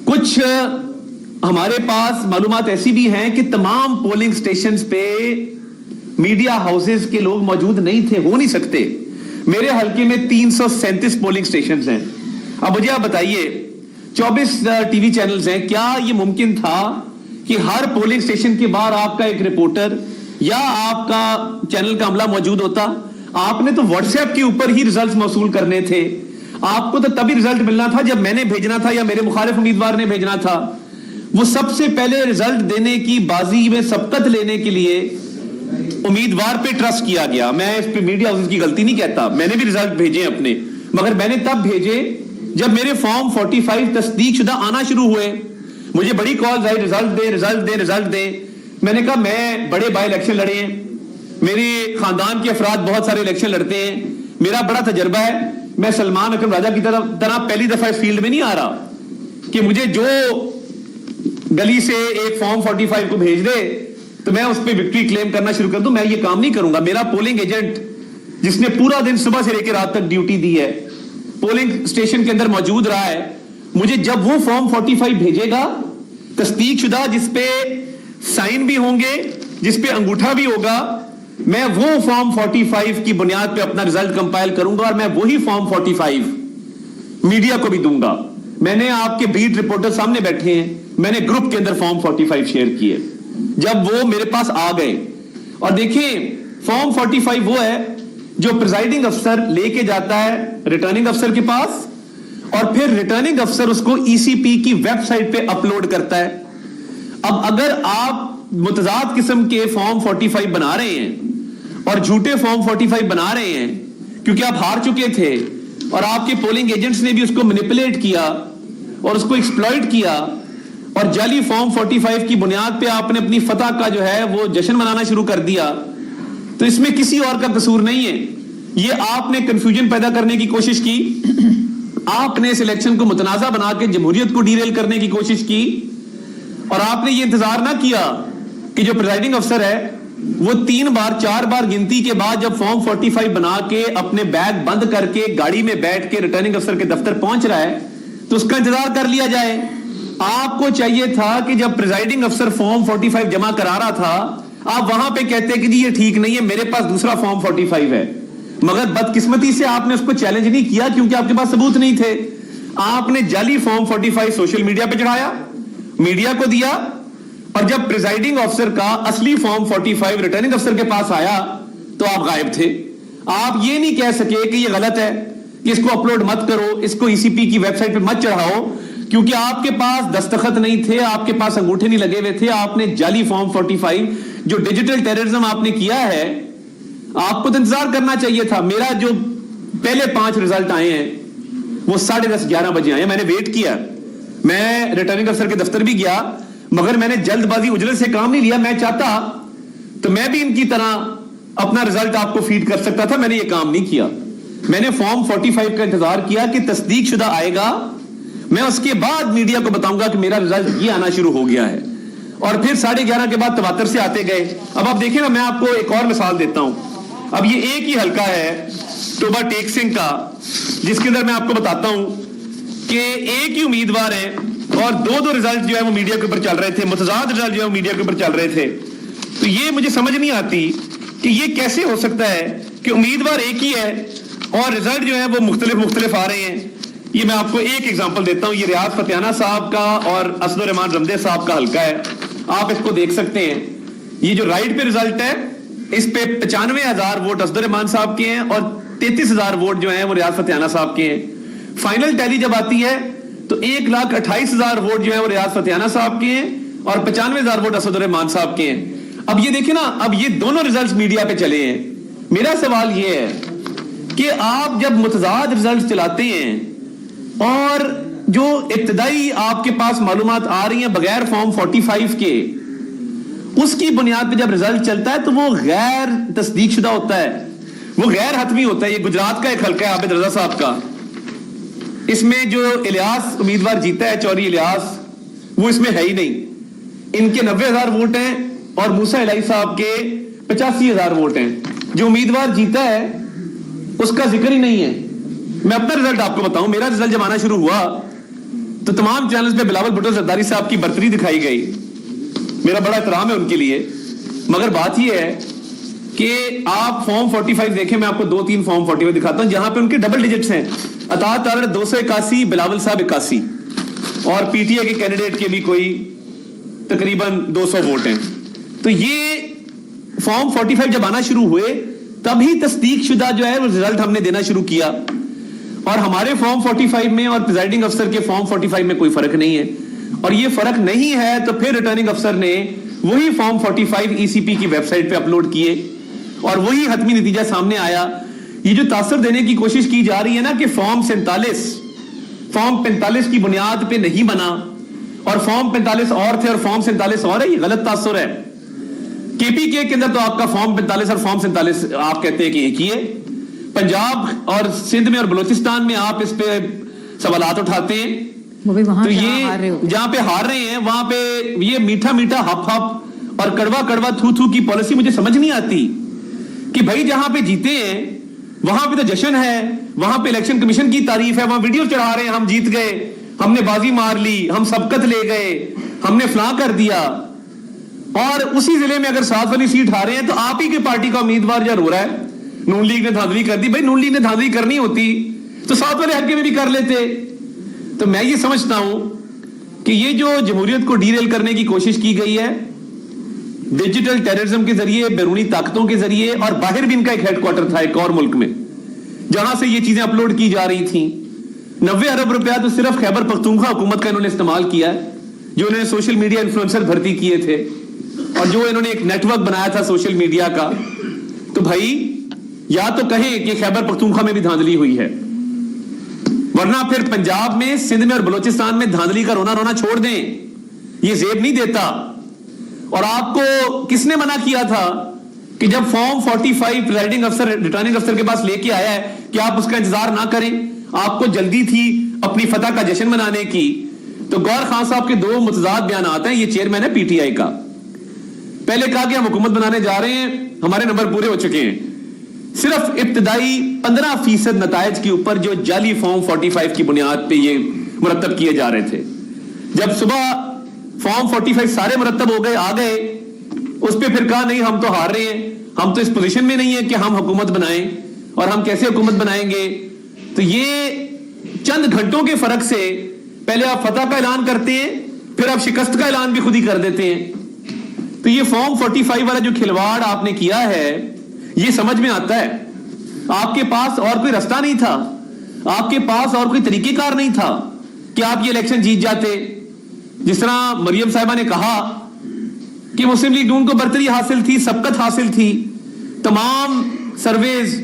کچھ ہمارے پاس معلومات ایسی بھی ہیں کہ تمام پولنگ سٹیشنز پہ میڈیا ہاؤسز کے لوگ موجود نہیں تھے, ہو نہیں سکتے. میرے حلقے میں 337 پولنگ سٹیشنز ہیں. اب مجھے آپ بتائیے 24 ٹی وی چینلز ہیں, کیا یہ ممکن تھا کہ ہر پولنگ سٹیشن کے باہر آپ کا ایک رپورٹر یا آپ کا چینل کا عملہ موجود ہوتا؟ آپ نے تو واٹس ایپ کے اوپر ہی ریزلٹس موصول کرنے تھے. آپ کو تو تبھی ریزلٹ ملنا تھا جب میں نے بھیجنا تھا یا میرے مخالف امیدوار نے بھیجنا تھا. وہ سب سے پہلے ریزلٹ دینے کی بازی میں سبقت لینے کے لیے امیدوار پہ ٹرسٹ کیا گیا. میں اس پہ میڈیا ہاؤسز کی غلطی نہیں کہتا, میں نے بھی ریزلٹ بھیجے اپنے, مگر میں نے تب بھیجے جب میرے فارم 45 تصدیق شدہ آنا شروع ہوئے. مجھے بڑی کالز آئی, ریزلٹ دے رزلٹ دے رزلٹ دے. میں نے کہا میں بڑے بائی الیکشن لڑے ہیں, میرے خاندان کے افراد بہت سارے الیکشن لڑتے ہیں, میرا بڑا تجربہ ہے. میں سلمان اکرم راجہ کی طرح پہلی دفعہ اس فیلڈ میں نہیں آ رہا کہ مجھے جو گلی سے ایک فارم 45 کو بھیج دے تو میں اس پہ وکٹری کلیم کرنا شروع کر دوں. میں یہ کام نہیں کروں گا. میرا پولنگ ایجنٹ جس نے پورا دن صبح سے لے کے رات تک ڈیوٹی دی ہے, پولنگ سٹیشن کے اندر موجود رہا ہے, مجھے جب وہ فارم 45 بھیجے گا تصدیق شدہ جس پہ سائن بھی ہوں گے, جس پہ انگوٹھا بھی ہوگا, میں وہ فارم 45 کی بنیاد پہ اپنا ریزلٹ کمپائل کروں گا, اور میں وہی فارم 45 میڈیا کو بھی دوں گا. میں نے آپ کے بیٹ رپورٹر سامنے بیٹھے ہیں, میں نے گروپ کے اندر فارم 45 شیئر کیے جب وہ میرے پاس آ گئے. اور دیکھیں فارم 45 وہ ہے جو پریزائڈنگ افسر لے کے جاتا ہے ریٹرننگ افسر کے پاس, اور پھر ریٹرننگ افسر اس کو ای سی پی کی ویب سائٹ پہ اپلوڈ کرتا ہے. اب اگر آپ متضاد قسم کے فارم 45 بنا رہے ہیں اور جھوٹے فارم 45 بنا رہے ہیں کیونکہ آپ ہار چکے تھے اور آپ کے پولنگ ایجنٹس نے بھی اس کو مینیپولیٹ کیا اور اس کو ایکسپلائٹ کیا, اور جعلی فارم 45 کی بنیاد پہ آپ نے اپنی فتح کا جو ہے وہ جشن منانا شروع کر دیا, تو اس میں کسی اور کا قصور نہیں ہے. یہ آپ نے کنفیوژن پیدا کرنے کی کوشش کی, آپ نے اس الیکشن کو متنازع بنا کے جمہوریت کو ڈیریل کرنے کی کوشش کی, اور آپ نے یہ انتظار نہ کیا کہ جو پریزائڈنگ افسر ہے وہ 3 بار 4 بار گنتی کے بعد جب فارم 45 بنا کے اپنے بیگ بند کر کے گاڑی میں بیٹھ کے ریٹرننگ افسر کے دفتر پہنچ رہا ہے تو اس کا انتظار کر لیا جائے. آپ کو چاہیے تھا کہ جب پریزائڈنگ افسر فارم 45 جمع کرا رہا تھا آپ وہاں پہ کہتے کہ جی یہ ٹھیک نہیں ہے, میرے پاس دوسرا فارم 45 ہے. مگر بدقسمتی سے آپ نے اس کو چیلنج نہیں کیا کیونکہ آپ کے پاس ثبوت نہیں تھے. آپ نے جعلی فارم 45 سوشل میڈیا پہ چڑھایا, میڈیا کو دیا, اور جب پریزائڈنگ افسر کا اصلی فارم 45 ریٹرننگ افسر کے پاس آیا تو آپ غائب تھے. آپ یہ نہیں کہہ سکے کہ یہ غلط ہے, کہ اس کو اپلوڈ مت کرو, اس کو ECP کی ویب سائٹ پہ مت چڑھاؤ, کیونکہ آپ کے پاس دستخط نہیں تھے, آپ کے پاس انگوٹھے نہیں لگے ہوئے تھے. آپ نے جعلی فارم 45 جو ڈیجیٹل ٹیررزم آپ نے کیا ہے, آپ کو تو انتظار کرنا چاہیے تھا. میرا جو پہلے 5 رزلٹ آئے ہیں وہ 10:30 11 بجے آئے ہیں. میں نے ویٹ کیا, میں ریٹرننگ افسر کے دفتر بھی گیا, مگر میں نے جلد بازی اجلت سے کام نہیں لیا. میں چاہتا تو میں بھی ان کی طرح اپنا رزلٹ آپ کو فیڈ کر سکتا تھا, میں نے یہ کام نہیں کیا. میں نے فارم 45 کا انتظار کیا کہ تصدیق شدہ آئے گا, میں اس کے بعد میڈیا کو بتاؤں گا کہ میرا رزلٹ یہ آنا شروع ہو گیا ہے. اور پھر 11:30 کے بعد تواتر سے آتے گئے. اب آپ دیکھیں نا, میں آپ کو ایک اور مثال دیتا ہوں. اب یہ ایک ہی حلقہ ہے توبہ ٹیک سنگھ کا, جس کے اندر میں آپ کو بتاتا ہوں کہ ایک ہی امیدوار ہے اور دو رزلٹ جو ہے وہ میڈیا کے اوپر چل رہے تھے, متضاد رزلٹ جو ہے وہ میڈیا کے اوپر چل رہے تھے. تو یہ مجھے سمجھ نہیں آتی کہ یہ کیسے ہو سکتا ہے کہ امیدوار ایک ہی ہے اور رزلٹ جو ہے وہ مختلف آ رہے ہیں. یہ میں آپ کو ایک ایگزامپل دیتا ہوں. یہ ریاض فتیانہ صاحب کا اور اسد الرحمان رمدے صاحب کا حلقہ ہے, آپ اس کو دیکھ سکتے ہیں. یہ جو رائٹ پہ رزلٹ ہے اس پہ 95,000 ووٹ اسد الرحمان صاحب کے ہیں اور 33,000 ووٹ جو ہیں وہ ریاض فتیانہ صاحب کے ہیں. فائنل ٹیلی جب آتی ہے تو 1,28,000 ووٹ جو ہیں وہ ریاض فتیانہ صاحب کے ہیں اور 95,000 ووٹ اسد الرحمان صاحب کے ہیں. اب یہ دیکھیں نا, اب یہ دونوں ریزلٹس میڈیا پہ چلے ہیں. میرا سوال یہ ہے کہ آپ جب متضاد ریزلٹس چلاتے ہیں اور جو ابتدائی آپ کے پاس معلومات آ رہی ہیں بغیر فارم 45 کے, اس کی بنیاد پہ جب رزلٹ چلتا ہے تو وہ غیر تصدیق شدہ ہوتا ہے, وہ غیر حتمی ہوتا ہے. یہ گجرات کا ایک حلقہ ہے عابد رضا صاحب کا, اس میں جو الیاس امیدوار جیتا ہے, چوری الیاس, وہ اس میں ہے ہی نہیں. ان کے 90,000 ووٹ ہیں اور موسیٰ الہی صاحب کے 85,000 ووٹ ہیں. جو امیدوار جیتا ہے اس کا ذکر ہی نہیں ہے. میں اپنا رزلٹ آپ کو بتاؤں, میرا رزلٹ جب آنا شروع ہوا تو تمام چینلز پہ بلاول بھٹو زرداری صاحب کی برتری دکھائی گئی. میرا بڑا احترام ہے ان کے لیے, مگر بات یہ ہے کہ آپ فارم 45 دیکھیں. میں آپ کو 2-3 فارم 45 دکھاتا ہوں جہاں پہ ان کے ڈبل ڈیجٹس ہیں. عطا تارڑ 281, بلاول صاحب 81, اور پی ٹی آئی کے کینڈیڈیٹ کے بھی کوئی تقریباً 200 ووٹ ہیں. تو یہ فارم 45 جب آنا شروع ہوئے تبھی تصدیق شدہ جو ہے وہ رزلٹ ہم نے دینا شروع کیا, اور ہمارے فارم 45 میں اور پریزائڈنگ افسر کے فارم 45 میں کوئی فرق نہیں ہے. اور یہ فرق نہیں ہے تو پھر ریٹرننگ افسر نے وہی فارم 45 ECP کی ویب سائٹ پہ اپلوڈ کیے اور وہی حتمی نتیجہ سامنے آیا. یہ جو تاثر دینے کی کوشش کی جا رہی ہے نا کہ فارم 45 کی بنیاد پہ نہیں بنا اور فارم 45 اور تھے اور فارم 47 اور ہے, یہ غلط تاثر ہے. KPK کے اندر تو آپ کا فارم 45 اور فارم 47 آپ کہتے ہیں کہ ایک ہی ہے. پنجاب اور سندھ میں اور بلوچستان میں آپ اس پہ سوالات اٹھاتے ہیں, تو یہ جہاں پہ ہار رہے ہیں وہاں پہ یہ میٹھا میٹھا ہپ ہپ اور کڑوا کڑوا تھو تھو کی پالیسی مجھے سمجھ نہیں آتی کہ بھائی جہاں پہ جیتے ہیں وہاں پہ تو جشن ہے, وہاں پہ الیکشن کمیشن کی تعریف ہے, وہاں ویڈیو چڑھا رہے ہیں ہم جیت گئے, ہم نے بازی مار لی, ہم سبقت لے گئے, ہم نے فلاں کر دیا. اور اسی ضلع میں اگر 7 والی سیٹ ہارے ہیں تو آپ ہی کی پارٹی کا امیدوار جو رو رہا ہے نون لیگ نے دھاندلی کر دی. بھائی نون لیگ نے دھاندلی کرنی ہوتی تو 7 والے حلقے میں بھی کر لیتے. تو میں یہ سمجھتا ہوں کہ یہ جو جمہوریت کو ڈیریل کرنے کی کوشش کی گئی ہے ڈیجیٹل ٹیررزم کے ذریعے, بیرونی طاقتوں کے ذریعے, اور باہر بھی ان کا ایک ہیڈ کوارٹر تھا ایک اور ملک میں جہاں سے یہ چیزیں اپلوڈ کی جا رہی تھیں. 90 ارب روپیہ تو صرف خیبر پختونخوا حکومت کا انہوں نے استعمال کیا ہے, جو انہوں نے سوشل میڈیا انفلوئنسر بھرتی کیے تھے اور جو انہوں نے ایک نیٹ ورک بنایا تھا سوشل میڈیا کا. تو بھائی یا تو کہیں کہ خیبر پختونخوا میں بھی دھاندلی ہوئی ہے, ورنہ پھر پنجاب میں, سندھ میں اور بلوچستان میں دھاندلی کا رونا رونا چھوڑ دیں. یہ زیب نہیں دیتا. اور آپ کو کس نے منع کیا تھا کہ جب فارم 45 پریزائڈنگ افسر ریٹرننگ افسر کے پاس لے کے آیا ہے کہ آپ اس کا انتظار نہ کریں, آپ کو جلدی تھی اپنی فتح کا جشن منانے کی. تو گور خان صاحب کے 2 متضاد بیانات ہیں. یہ چیئرمین ہے PTI کا, پہلے کہا کہ ہم حکومت بنانے جا رہے ہیں, ہمارے نمبر پورے ہو چکے ہیں. صرف ابتدائی 15% نتائج کے اوپر جو جعلی فارم 45 کی بنیاد پہ یہ مرتب کیے جا رہے تھے. جب صبح فارم 45 سارے مرتب ہو گئے, آ گئے, اس پہ پھر کہا نہیں ہم تو ہار رہے ہیں, ہم تو اس پوزیشن میں نہیں ہیں کہ ہم حکومت بنائیں, اور ہم کیسے حکومت بنائیں گے. تو یہ چند گھنٹوں کے فرق سے پہلے آپ فتح کا اعلان کرتے ہیں, پھر آپ شکست کا اعلان بھی خود ہی کر دیتے ہیں. تو یہ فارم 45 والا جو کھلواڑ آپ نے کیا ہے, یہ سمجھ میں آتا ہے. آپ کے پاس اور کوئی رستہ نہیں تھا, آپ کے پاس اور کوئی طریقہ کار نہیں تھا کہ آپ یہ الیکشن جیت جاتے. جس طرح مریم صاحبہ نے کہا کہ مسلم لیگ نون کو برتری حاصل تھی, سبقت حاصل تھی. تمام سرویز,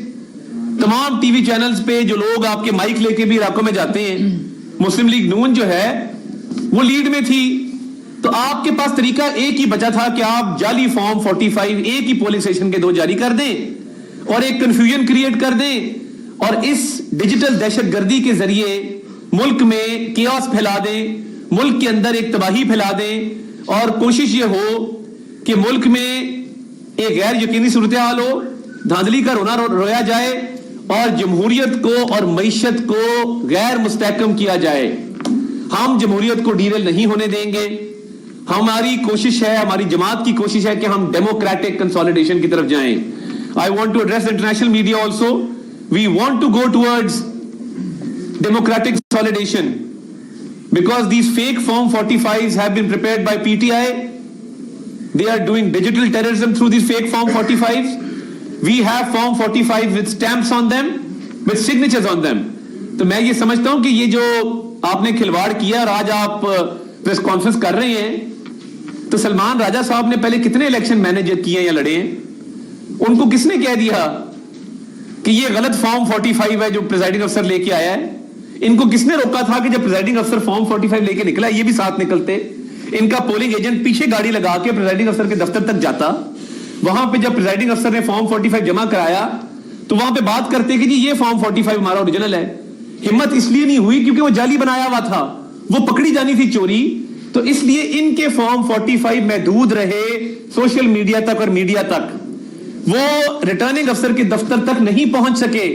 تمام ٹی وی چینلز پہ جو لوگ آپ کے مائک لے کے بھی علاقوں میں جاتے ہیں, مسلم لیگ نون جو ہے وہ لیڈ میں تھی. تو آپ کے پاس طریقہ ایک ہی بچا تھا کہ آپ جعلی فارم 45 ایک ہی پولنگ اسٹیشن کے 2 جاری کر دیں اور ایک کنفیوژن کریٹ کر دیں, اور اس ڈیجیٹل دہشت گردی کے ذریعے ملک میں کیوس پھیلا دیں, ملک کے اندر ایک تباہی پھیلا دیں, اور کوشش یہ ہو کہ ملک میں ایک غیر یقینی صورتحال ہو, دھاندلی کا رونا رویا جائے, اور جمہوریت کو اور معیشت کو غیر مستحکم کیا جائے. ہم جمہوریت کو ڈیریل نہیں ہونے دیں گے. ہماری کوشش ہے, ہماری جماعت کی کوشش ہے کہ ہم ڈیموکریٹک کنسولیڈیشن کی طرف جائیں. I want to address the international media also. We want to go towards democratic consolidation because these fake Form 45s have been prepared by PTI. They are doing digital terrorism through these fake Form 45s. We have Form 45 with stamps on them, with signatures on them. تو میں یہ سمجھتا ہوں کہ یہ جو آپ نے کھلواڑ کیا اور آج آپ پریس کانفرنس کر رہے ہیں, تو سلمان راجہ صاحب نے پہلے کتنے الیکشن مینیج کیے ہیں یا لڑے ہیں؟ ان کو کس نے کہہ دیا کہ یہ غلط فارم 45 ہے جو پریزائڈنگ افسر لے کے آیا ہے؟ ان کو کس نے روکا تھا کہ جب پریزائڈنگ افسر فارم 45 لے کے نکلا, یہ بھی ساتھ نکلتے؟ ان کا پولنگ ایجنٹ پیچھے گاڑی لگا کے پریزائڈنگ افسر کے دفتر تک جاتا, وہاں پہ جب پریزائڈنگ افسر نے فارم 45 جمع کرایا تو وہاں پہ بات کرتے کہ جی یہ فارم 45 ہمارا اوریجنل ہے. ہمت اس لیے نہیں ہوئی کیونکہ وہ جعلی بنایا ہوا تھا, وہ پکڑی جانی تھی چوری, تو اس لیے ان کے فارم 45 محدود رہے سوشل میڈیا تک اور میڈیا تک. وہ ریٹرننگ افسر کے دفتر تک نہیں پہنچ سکے.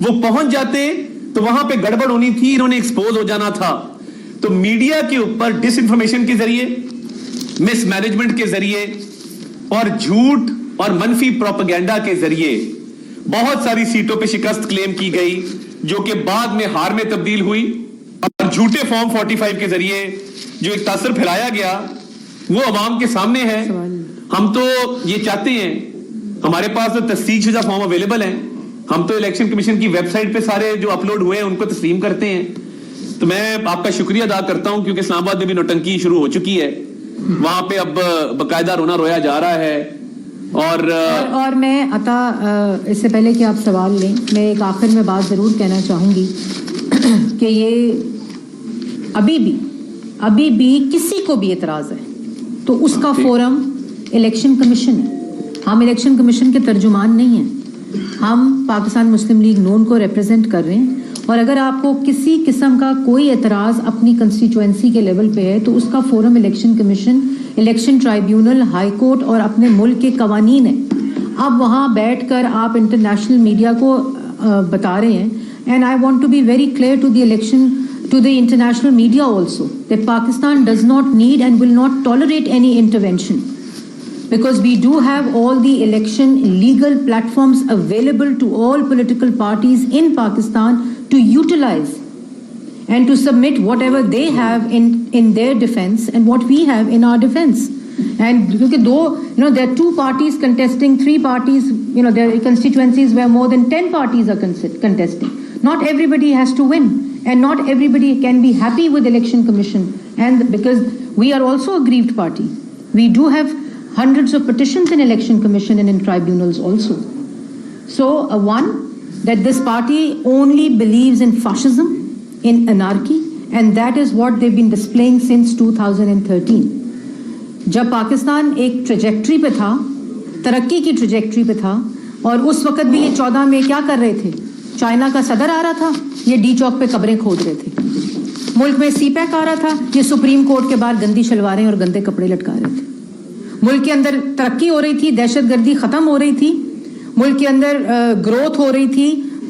وہ پہنچ جاتے تو وہاں پہ گڑبڑ ہونی تھی, انہوں نے ایکسپوز ہو جانا تھا. تو میڈیا کے اوپر ڈس انفارمیشن کے ذریعے, مس مینجمنٹ کے ذریعے اور جھوٹ اور منفی پروپیگنڈا کے ذریعے بہت ساری سیٹوں پہ شکست کلیم کی گئی, جو کہ بعد میں ہار میں تبدیل ہوئی. اور جھوٹے فارم 45 کے ذریعے جو ایک تاثر پھیلایا گیا وہ عوام کے سامنے ہے. ہم تو یہ چاہتے ہیں, ہمارے پاس تو تصدیق شدہ فارم اویلیبل ہیں, ہم تو الیکشن کمیشن کی ویب سائٹ پہ سارے جو اپلوڈ ہوئے ہیں ان کو تسلیم کرتے ہیں. تو میں آپ کا شکریہ ادا کرتا ہوں کیونکہ اسلام آباد میں بھی نوٹنکی شروع ہو چکی ہے, وہاں پہ اب باقاعدہ رونا رویا جا رہا ہے. اور میں عطا, اس سے پہلے کہ آپ سوال لیں, میں ایک آخر میں بات ضرور کہنا چاہوں گی کہ یہ ابھی بھی کسی کو بھی اعتراض ہے تو اس کا فورم الیکشن کمیشن ہے. ہم الیکشن کمیشن کے ترجمان نہیں ہیں, ہم پاکستان مسلم لیگ نون کو ریپرزینٹ کر رہے ہیں. اور اگر آپ کو کسی قسم کا کوئی اعتراض اپنی کنسٹیچوئنسی کے لیول پہ ہے تو اس کا forum election commission, election tribunal, high court اور اپنے ملک کے قوانین ہیں. اب وہاں بیٹھ کر آپ انٹرنیشنل میڈیا کو بتا رہے ہیں, and I want to be very clear to the election, to the international media also, that Pakistan does not need and will not tolerate any intervention, because we do have all the election legal platforms available to all political parties in Pakistan to utilize and to submit whatever they have in their defense and what we have in our defense. And though there are 2 parties contesting, 3 parties, there are constituencies where more than 10 parties are contesting. Not everybody has to win, and not everybody can be happy with election commission, and because we are also a aggrieved party, we do have hundreds of petitions in election commission and in tribunals also. So one, that this party only believes in fascism, in anarchy, and that is what they've been displaying since 2013. جب پاکستان ایک trajectory پہ تھا, ترقی کی trajectory پہ تھا, اور اس وقت بھی یہ 14 میں کیا کر رہے تھے, چائنا کا صدر آ رہا تھا, یہ ڈی چوک پہ قبریں کھود رہے تھے. ملک میں سی پیک آ رہا تھا, یہ سپریم کورٹ کے باہر گندی شلواریں اور گندے کپڑے لٹکا رہے تھے. ملک کے اندر ترقی ہو رہی تھی, دہشت گردی ختم ہو رہی تھی, ملک کے اندر گروتھ ہو رہی تھی,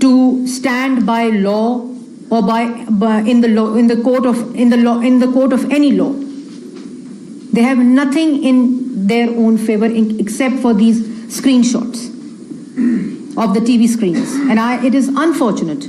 to stand by law or in the court of any law. They have nothing in their own favor except for these screenshots of the TV screens, and it is unfortunate.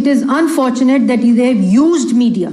it is unfortunate that they have used media,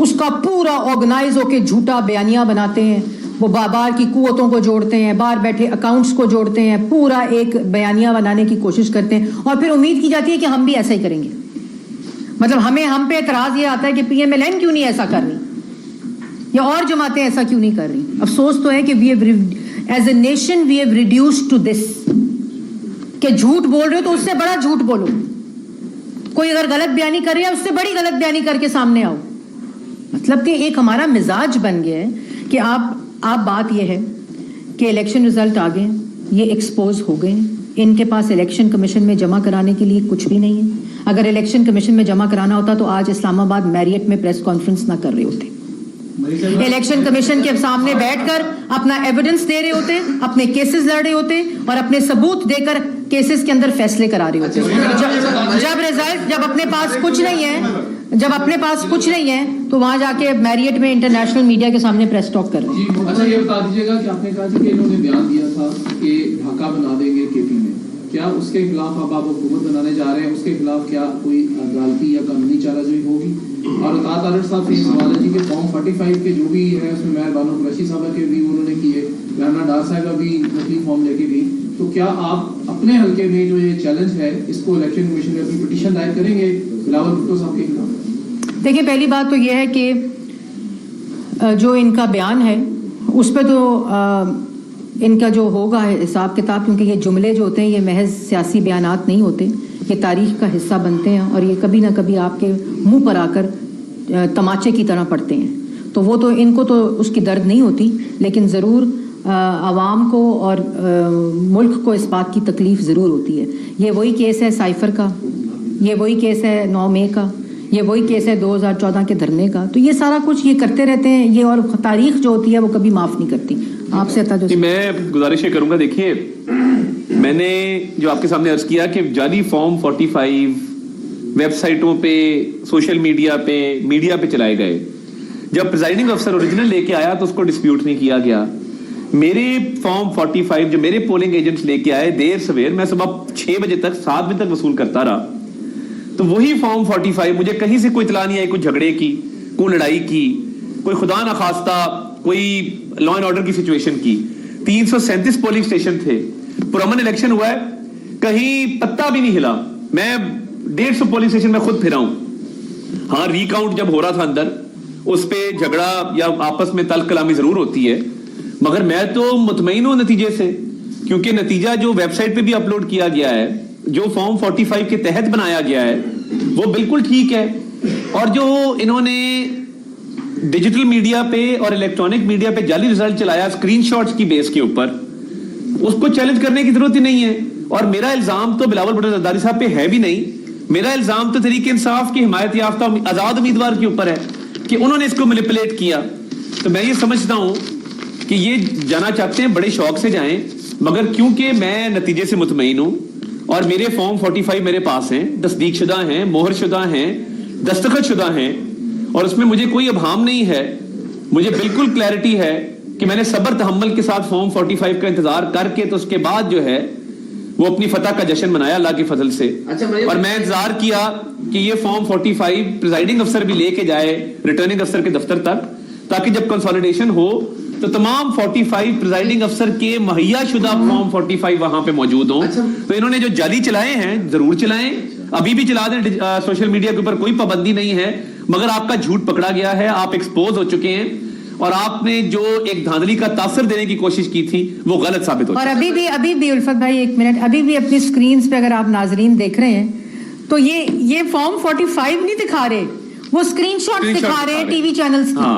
اس کا پورا organise ہو کے جھوٹا بیانیہ بناتے ہیں, وہ باہر کی قوتوں کو جوڑتے ہیں, باہر بیٹھے اکاؤنٹس کو جوڑتے ہیں, پورا ایک بیانیہ بنانے کی کوشش کرتے ہیں, اور پھر امید کی جاتی ہے کہ ہم بھی ایسا ہی کریں گے. مطلب ہم پہ اعتراض یہ آتا ہے کہ پی ایم ایل این کیوں نہیں ایسا کر رہی, یا اور جماعتیں ایسا کیوں نہیں کر رہی. افسوس تو ہے کہ as a nation we have reduced to this, کہ جھوٹ بول رہے ہو تو اس سے بڑا جھوٹ بولو, کوئی اگر غلط بیانی کر رہا ہے اس سے بڑی غلط بیانی کر کے سامنے آؤ. مطلب کہ ایک ہمارا مزاج بن گیا ہے کہ آپ بات یہ ہے کہ الیکشن رزلٹ آ گئے, یہ ایکسپوز ہو گئے, ان کے پاس الیکشن کمیشن میں جمع کرانے کے لیے کچھ بھی نہیں ہے. اگر الیکشن کمیشن میں جمع کرانا ہوتا تو آج اسلام آباد میریٹ میں پریس کانفرنس نہ کر رہے ہوتے, الیکشن کمیشن کے سامنے بیٹھ کر اپنا ایویڈنس دے رہے ہوتے, اپنے کیسز لڑ رہے ہوتے, اور اپنے ثبوت دے کر کیسز کے اندر فیصلے کرا رہے ہوتے. جب اپنے پاس کچھ نہیں ہے تو وہاں جا کے میریٹ میں انٹرنیشنل میڈیا کے سامنے پریس ٹاک کر رہے ہیں. اچھا یہ بتا دیجیے گا کہ آپ نے کہا کہ انہوں نے بیان دیا تھا کہ ڈھاکہ بنا دیں گے کے پی میں, کیا اس کے خلاف اب آپ حکومت بنانے جا رہے ہیں, اس کے خلاف کیا کوئی عدالتی یا قانونی چارہ جوئی ہوگی؟ اور اطاعت عالر صاحب سے یہ سوال ہے جی کہ فارم 45 کے جو بھی ہے اس میں مہر بانو قریشی صاحبہ کے بھی انہوں نے کیے, رانا ڈار صاحبہ بھی نقلی فارم لے کے گئی, تو کیا آپ اپنے حلقے میں جو یہ چیلنج ہے اس کو الیکشن کمیشن میں اپنی پٹیشن دائر کریں گے بلاول بھٹو صاحب کے خلاف؟ دیکھیں, پہلی بات تو یہ ہے کہ جو ان کا بیان ہے اس پہ تو ان کا جو ہوگا حساب کتاب, کیونکہ یہ جملے جو ہوتے ہیں یہ محض سیاسی بیانات نہیں ہوتے, یہ تاریخ کا حصہ بنتے ہیں, اور یہ کبھی نہ کبھی آپ کے منہ پر آ کر تماچے کی طرح پڑتے ہیں. تو وہ تو ان کو تو اس کی درد نہیں ہوتی, لیکن ضرور عوام کو اور ملک کو اس بات کی تکلیف ضرور ہوتی ہے. یہ وہی کیس ہے سائفر کا, یہ وہی کیس ہے 9 مئی کا, یہ وہی کیس ہے 2014 کے دھرنے کا. تو یہ سارا کچھ یہ کرتے رہتے ہیں یہ, اور تاریخ جو ہوتی ہے وہ کبھی معاف نہیں کرتی. آپ سے میں گزارش کروں گا, دیکھیے میں نے جو آپ کے سامنے عرض کیا کہ جعلی فارم 45 ویب سائٹوں پہ, سوشل میڈیا پہ چلائے گئے. جب پریزائڈنگ افسر اوریجنل لے کے آیا تو اس کو ڈسپیوٹ نہیں کیا گیا. میرے فارم 45 جو میرے پولنگ ایجنٹس لے کے آئے دیر سویر, میں صبح 6 بجے تک 7 بجے تک وصول کرتا رہا, تو وہی فارم 45 مجھے کہیں سے کوئی اطلاع نہیں آئی کوئی جھگڑے کی, کوئی لڑائی کی, کوئی خدا نخواستہ کوئی لا اینڈ آرڈر کی سچویشن کی. 337 پولنگ اسٹیشن تھے, پرامن الیکشن ہوا ہے, کہیں پتہ بھی نہیں ہلا. میں 150 پولنگ اسٹیشن میں خود پھرا ہوں. ہاں ریکاؤنٹ جب ہو رہا تھا اندر اس پہ جھگڑا یا آپس میں تلخ کلامی ضرور ہوتی ہے, مگر میں تو مطمئن ہوں نتیجے سے, کیونکہ نتیجہ جو ویب سائٹ پہ بھی اپلوڈ کیا گیا ہے, جو فارم 45 کے تحت بنایا گیا ہے وہ بالکل ٹھیک ہے. اور جو انہوں نے ڈیجیٹل میڈیا پہ اور الیکٹرانک میڈیا پہ جعلی رزلٹ چلایا اسکرین شاٹس کی بیس کے اوپر, اس کو چیلنج کرنے کی ضرورت ہی نہیں ہے. اور میرا الزام تو بلاول بھٹو زرداری صاحب پہ ہے بھی نہیں, میرا الزام تو تحریک انصاف کی حمایت یافتہ آزاد امیدوار کے اوپر ہے کہ انہوں نے اس کو مینیپولیٹ کیا. تو میں یہ سمجھتا ہوں کہ یہ جانا چاہتے ہیں بڑے شوق سے جائیں, مگر کیونکہ میں نتیجے سے مطمئن ہوں اور میرے فارم 45 میرے پاس ہیں, تصدیق شدہ ہیں, مہر شدہ ہیں, دستخط شدہ ہیں, اور اس میں مجھے کوئی ابہام نہیں ہے. مجھے بالکل کلیئرٹی ہے کہ میں نے صبر تحمل کے ساتھ فارم 45 کا انتظار کر کے تو اس کے بعد جو ہے وہ اپنی فتح کا جشن منایا اللہ کے فضل سے. اور میں انتظار کیا کہ یہ فارم 45 پریزائڈنگ افسر بھی لے کے جائے ریٹرننگ افسر کے دفتر تک, تاکہ جب کنسولیڈیشن ہو تو تمام 45 پریزائڈنگ افسر کے مہیا شدہ فارم 45 وہاں پہ موجود ہوں. تو انہوں نے جو جعلی چلائے ہیں ضرور چلائیں, ابھی بھی چلا دیں, سوشل میڈیا کے اوپر کوئی پابندی نہیں ہے, مگر آپ کا جھوٹ پکڑا گیا ہے, آپ ایکسپوز ہو چکے ہیں, اور آپ نے جو ایک دھاندلی کا تاثر دینے کی کوشش کی تھی وہ غلط ثابت ہو. اور ابھی بھی الفت بھائی ایک منٹ, ابھی بھی اپنی سکرینز پہ اگر آپ ناظرین دیکھ رہے ہیں تو یہ فارم 45 نہیں دکھا رہے, وہ اسکرین شاٹ دکھا رہے ہیں ٹی وی چینلز کی.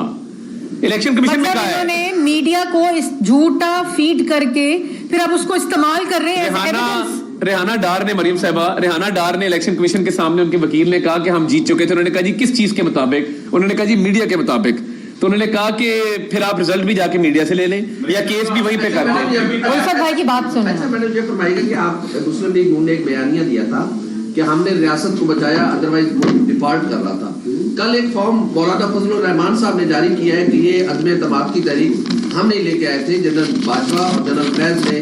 الیکشن کمیشن میں کہا ہے انہوں نے میڈیا کو اس جھوٹا فیڈ کر کے پھر اب اس کو استعمال کر رہے ہیں. ریحانہ ڈار نے, مریم صاحبہ, ریحانہ ڈار نے الیکشن کمیشن کے سامنے ان کے وکیل نے کہا کہ ہم جیت چکے تھے. انہوں نے کہا جی کس چیز کے مطابق؟ انہوں نے کہا جی میڈیا کے مطابق. تو انہوں نے کہا کہ پھر آپ رزلٹ بھی جا کے میڈیا سے لے لیں یا کیس بھی وہیں پہ کر دیں. الفت بھائی کی بات سنیں. اچھا میڈم یہ فرمائیے گا کہ آپ مسلم لیگ نون نے ایک بیانیہ دیا تھا کہ ہم نے ریاست کو بچایا, ادروائز ملک ڈپارٹ کر رہا تھا. کل ایک فارم مولانا فضل الرحمان صاحب نے جاری کیا ہے کہ یہ عدم اعتماد کی تحریک ہم نہیں لے کے آئے تھے, جنرل باجوہ اور جنرل فیض نے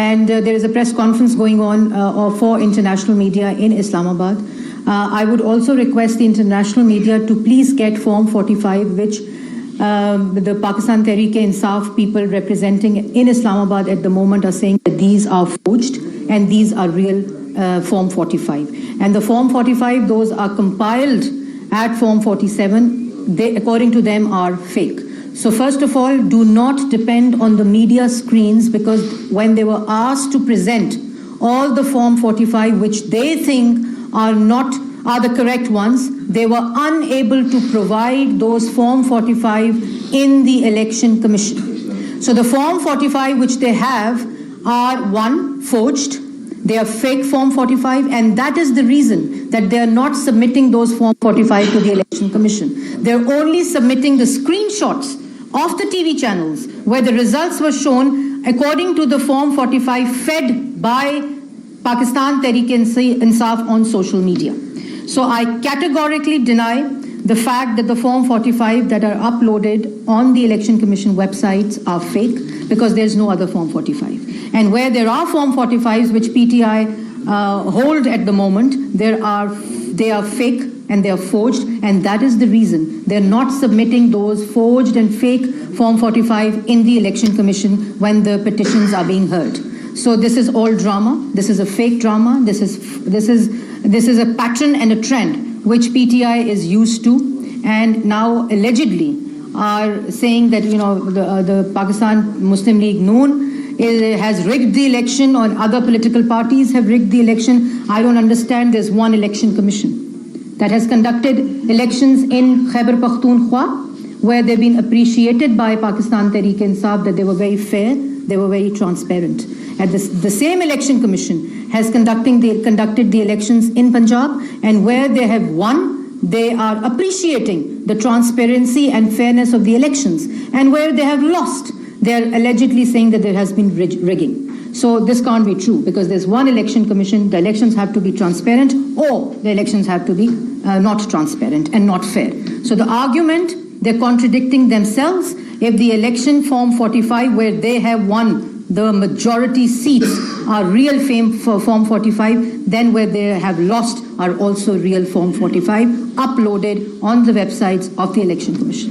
and there is a press conference going on for international media in Islamabad. I would also request the international media to please get Form 45, which the Pakistan Tehreek-e-Insaf people representing in Islamabad at the moment are saying that these are forged and these are real Form 45. And the Form 45, those are compiled at Form 47, they, according to them, are fake. So first of all, do not depend on the media screens, because when they were asked to present all the Form 45 which they think are the correct ones, they were unable to provide those Form 45 in the Election Commission. So the Form 45 which they have are, one, forged. They are fake Form 45, and that is the reason that they are not submitting those Form 45 to the Election Commission. They're only submitting the screenshots of the TV channels where the results were shown according to the Form 45 fed by Pakistan Tehreek-e-Insaf on social media. So I categorically deny the fact that the Form 45 that are uploaded on the Election Commission websites are fake, because there's no other Form 45. And where there are Form 45s which PTI hold at the moment, they are fake and they are forged, and that is the reason they're not submitting those forged and fake Form 45 in the Election Commission when the petitions are being heard. So this is all drama. This is a fake drama. This is a pattern and a trend which PTI is used to, and now allegedly are saying that, you know, the Pakistan Muslim League Noon has rigged the election, or other political parties have rigged the election. I don't understand. There's one election commission that has conducted elections in Khyber Pakhtunkhwa, where they've been appreciated by Pakistan Tehreek-e-Insaf that they were very fair, they were very transparent. And the same election commission has conducted the elections in Punjab, and where they have won, they are appreciating the transparency and fairness of the elections. And where they have lost, they are allegedly saying that there has been rigging. So this can't be true, because there's one election commission. The elections have to be transparent, or the elections have to be not transparent and not fair. So the argument, they're contradicting themselves. If the election Form 45 where they have won the majority seats are real Form 45, then where they have lost are also real Form 45 uploaded on the websites of the Election Commission.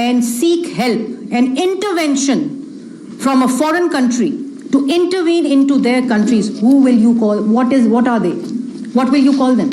and seek help and intervention from a foreign country to intervene into their countries, who will you call? What are they? What will you call them?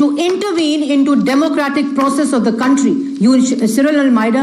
to intervene into democratic process of the country? Cyril Almeida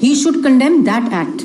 he should condemn that act।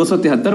273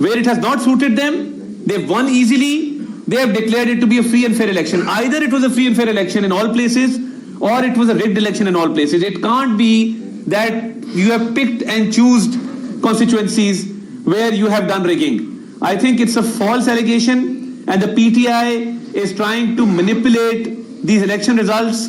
where it has not suited them they've won easily, they have declared it to be a free and fair election. Either it was a free and fair election in all places or it was a rigged election in all places. It can't be that you have picked and chosen constituencies where you have done rigging. I think it's a false allegation and the PTI is trying to manipulate these election results,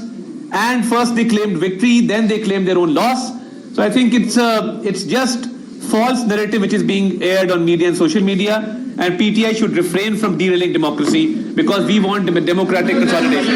and first they claimed victory, then they claimed their own loss. So I think it's just false narrative which is being aired on media and social media, and PTI should refrain from derailing democracy because we want democratic consolidation.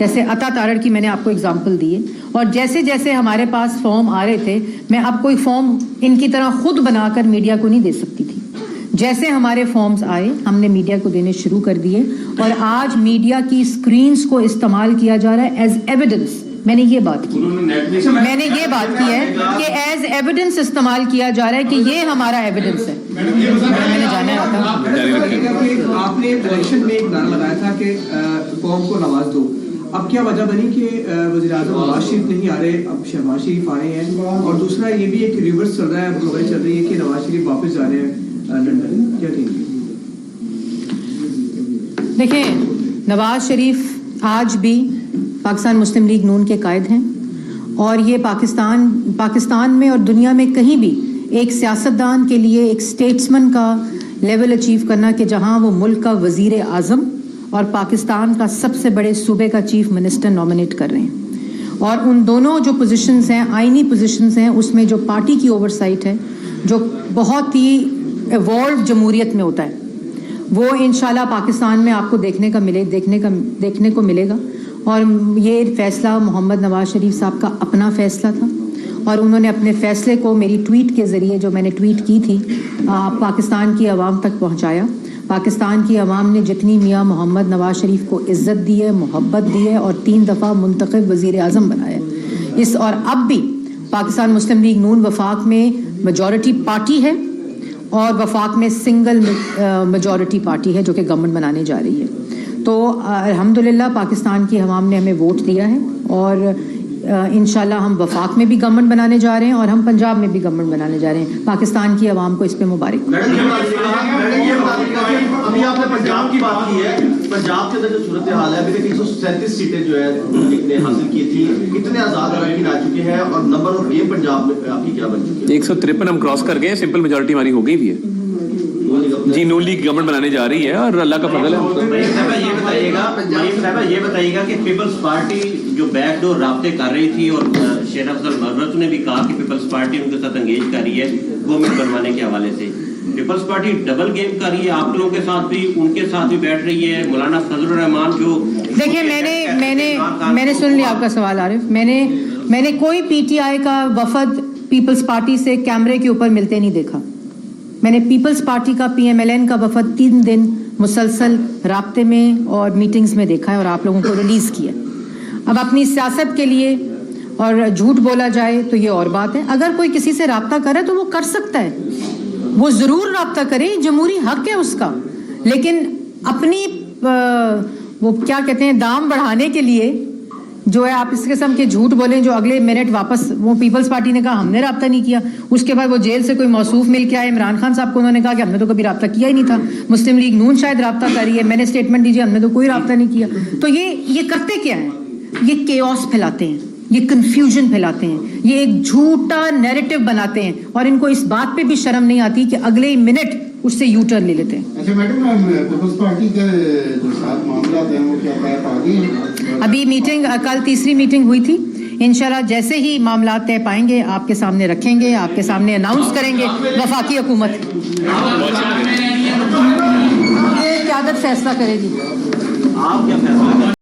جیسے عطا تارڑ کی میں نے آپ کو example دی ہے. اور جیسے جیسے ہمارے پاس فارم آ رہے تھے, میں اب کوئی فارم ان کی طرح خود بنا کر میڈیا کو نہیں دے سکتی تھی. جیسے ہمارے فارمز آئے ہم نے میڈیا کو دینے شروع کر دیے, اور آج میڈیا کی اسکرینز کو استعمال کیا جا رہا ہے ایز ایویڈنس. میں نے یہ بات کی ہے کہ ایز ایویڈنس استعمال کیا جا رہا ہے کہ یہ ہمارا ایویڈنس ہے. میں نے جانا ہے آپ نے الیکشن میں ایک نعرہ لگایا تھا کہ قوم کو نواز دو. اب کیا وجہ بنی کہ وزیر اعظم نواز شریف نہیں آ رہے, اب شہباز شریف آ رہے ہیں, اور دوسرا یہ بھی ایک ریورس چل رہا ہے, خبریں چل رہی ہے کہ نواز شریف واپس جا رہے ہیں لندن. کیا کہیں گے؟ دیکھیں, نواز شریف آج بھی پاکستان مسلم لیگ نون کے قائد ہیں, اور یہ پاکستان میں اور دنیا میں کہیں بھی ایک سیاستدان کے لیے ایک اسٹیٹسمن کا لیول اچیو کرنا کہ جہاں وہ ملک کا وزیر اعظم اور پاکستان کا سب سے بڑے صوبے کا چیف منسٹر نامنیٹ کر رہے ہیں, اور ان دونوں جو پوزیشنز ہیں آئینی پوزیشنز ہیں, اس میں جو پارٹی کی اوورسائٹ ہے جو بہت ہی ایوالوڈ جمہوریت میں ہوتا ہے, وہ انشاءاللہ پاکستان میں آپ کو دیکھنے کو ملے گا. اور یہ فیصلہ محمد نواز شریف صاحب کا اپنا فیصلہ تھا, اور انہوں نے اپنے فیصلے کو میری ٹویٹ کے ذریعے جو میں نے ٹویٹ کی تھی پاکستان کی عوام تک پہنچایا. پاکستان کی عوام نے جتنی میاں محمد نواز شریف کو عزت دی ہے, محبت دی ہے, اور 3 دفعہ منتخب وزیر اعظم بنایا اور اب بھی پاکستان مسلم لیگ نون وفاق میں میجورٹی پارٹی ہے, اور وفاق میں سنگل میجورٹی پارٹی ہے جو کہ گورنمنٹ بنانے جا رہی ہے. تو الحمدللہ پاکستان کی عوام نے ہمیں ووٹ دیا ہے, اور انشاءاللہ ہم وفاق میں بھی گورنمنٹ بنانے جا رہے ہیں, اور ہم پنجاب میں بھی گورنمنٹ بنانے جا رہے ہیں. پاکستان کی عوام کو اس پہ مبارک. ابھی آپ نے پنجاب کی بات کی ہے, پنجاب کے اندر جو صورتحال ہے ابھی تک 137 سیٹیں جو ہے نے حاصل کی تھی, کتنے آزاد اراکین آ چکے ہیں, اور نمبر آف گیم پنجاب میں آپ کی کیا بن چکی ہے؟ 153 ہم کراس کر گئے, سمپل میجورٹی ہماری ہو گئی بھی ہے جی. نون لیگ گورنمنٹ بنانے جا رہی ہے, اور اللہ کا فضل ہے. یہ بتائیے گا کہ پیپلز پارٹی جو بیک ڈور رابطے کر رہی تھی, اور شیر افضل مرت نے بھی کہا کہ پیپلز پارٹی ان کے ساتھ انگیج کر رہی ہے گورنمنٹ بنوانے کے حوالے سے, پیپلز پارٹی ڈبل گیم کر رہی ہے, آپ لوگوں کے ساتھ بھی ان کے ساتھ بھی بیٹھ رہی ہے. مولانا فضل الرحمان جو دیکھیں, میں نے سن لیا آپ کا سوال عارف. میں نے کوئی پی ٹی آئی کا وفد پیپلز پارٹی سے کیمرے کے اوپر ملتے نہیں دیکھا. میں نے پیپلز پارٹی کا PMLN کا وفد 3 دن مسلسل رابطے میں اور میٹنگز میں دیکھا ہے, اور آپ لوگوں کو ریلیز کیا. اب اپنی سیاست کے لیے اور جھوٹ بولا جائے تو یہ اور بات ہے. اگر کوئی کسی سے رابطہ کرے تو وہ کر سکتا ہے, وہ ضرور رابطہ کرے, جمہوری حق ہے اس کا, لیکن اپنی وہ کیا کہتے ہیں دام بڑھانے کے لیے جو ہے آپ اس قسم کے جھوٹ بولیں جو اگلے منٹ واپس وہ پیپلز پارٹی نے کہا ہم نے رابطہ نہیں کیا, اس کے بعد وہ جیل سے کوئی موصوف مل کے آئے عمران خان صاحب کو, انہوں نے کہا کہ ہم نے تو کبھی رابطہ کیا ہی نہیں تھا, مسلم لیگ نون شاید رابطہ کر رہی ہے, میں نے اسٹیٹمنٹ دیجیے ہم نے تو کوئی رابطہ نہیں کیا. تو یہ کرتے کیا ہیں, یہ کیوس پھیلاتے ہیں, یہ کنفیوژن پھیلاتے ہیں, یہ ایک جھوٹا نیریٹو بناتے ہیں, اور ان کو اس بات پہ بھی شرم نہیں آتی کہ اگلے منٹ اس سے یو ٹرن لے لیتے ہیں. اچھا میڈم, پیپلز پارٹی کے جو ساتھ معاملات ہیں وہ کیا طے پا گئے ہیں؟ ابھی میٹنگ, کل تیسری میٹنگ ہوئی تھی, انشاءاللہ جیسے ہی معاملات طے پائیں گے آپ کے سامنے رکھیں گے, آپ کے سامنے اناؤنس کریں گے. وفاقی حکومت یہ قیادت فیصلہ کرے گی. آپ کیا فیصلہ